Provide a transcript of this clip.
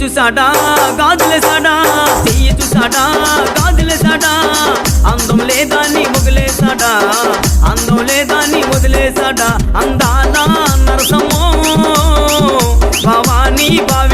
చూసాడా గాజులేసాడా, చెయ్యి చూసాడా గాజులేసాడా, అందం లేదా నీ వదిలేసాడా, అందం లేదా నీ వదిలేసాడా, అందానా నరసమ్మో భవానీ భావి